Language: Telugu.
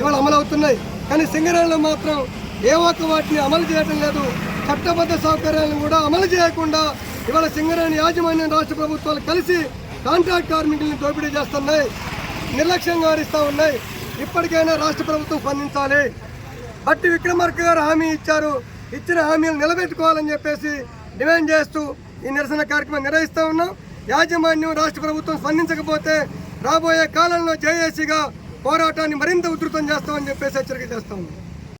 ఇవాళ అమలు అవుతున్నాయి. కానీ సింగరేణిలో మాత్రం ఏ ఒక్క వాటిని అమలు చేయడం లేదు. చట్టబద్ధ సౌకర్యాలను కూడా అమలు చేయకుండా ఇవాళ సింగరేణి యాజమాన్యం రాష్ట్ర ప్రభుత్వాలు కలిసి కాంట్రాక్ట్ కార్మికులను దోపిడీ చేస్తున్నాయి, నిర్లక్ష్యంగా వ్యవహరిస్తూ ఉన్నాయి. ఇప్పటికైనా రాష్ట్ర ప్రభుత్వం స్పందించాలి. బట్టి విక్రమార్క గారు హామీ ఇచ్చారు, ఇచ్చిన హామీలు నిలబెట్టుకోవాలని చెప్పేసి డిమాండ్ చేస్తూ ఈ నిరసన కార్యక్రమం నిర్వహిస్తూ ఉన్నాం. యాజమాన్యం రాష్ట్ర ప్రభుత్వం స్పందించకపోతే రాబోయే కాలంలో జేఏసీగా పోరాటాన్ని మరింత ఉధృతం చేస్తామని చెప్పేసి హెచ్చరిక చేస్తా ఉన్నాం.